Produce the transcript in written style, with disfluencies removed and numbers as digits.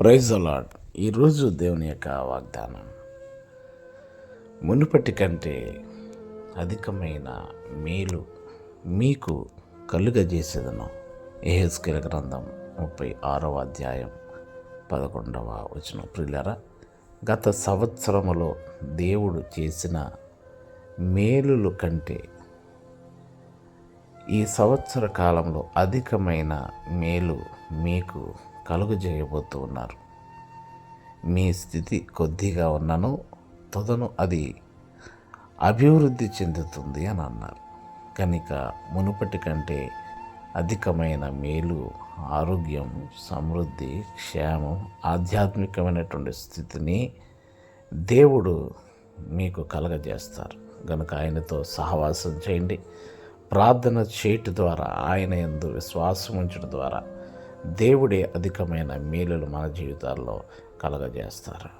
Praise the lord. ఈరోజు దేవుని యొక్క వాగ్దానం, మునుపటి కంటే అధికమైన మేలు మీకు కలుగజేసేదను. యెహెజ్కేలు గ్రంథం 36వ అధ్యాయం 11వ వచనం. ప్రియులారా, గత సంవత్సరములో దేవుడు చేసిన మేలుల కంటే ఈ సంవత్సర కాలంలో అధికమైన మేలు మీకు కలుగజేయబోతూ ఉన్నారు. మీ స్థితి కొద్దిగా ఉన్నను తొదను అది అభివృద్ధి చెందుతుంది అని అన్నారు. కనుక మునుపటి కంటే అధికమైన మేలు, ఆరోగ్యం, సమృద్ధి, క్షేమం, ఆధ్యాత్మికమైనటువంటి స్థితిని దేవుడు మీకు కలగజేస్తారు. కనుక ఆయనతో సహవాసం చేయండి. ప్రార్థన చేయటం ద్వారా, ఆయన యందు విశ్వాసం ఉంచడం ద్వారా దేవుడే అధికమైన మేలులు మన జీవితాల్లో కలగజేస్తారు.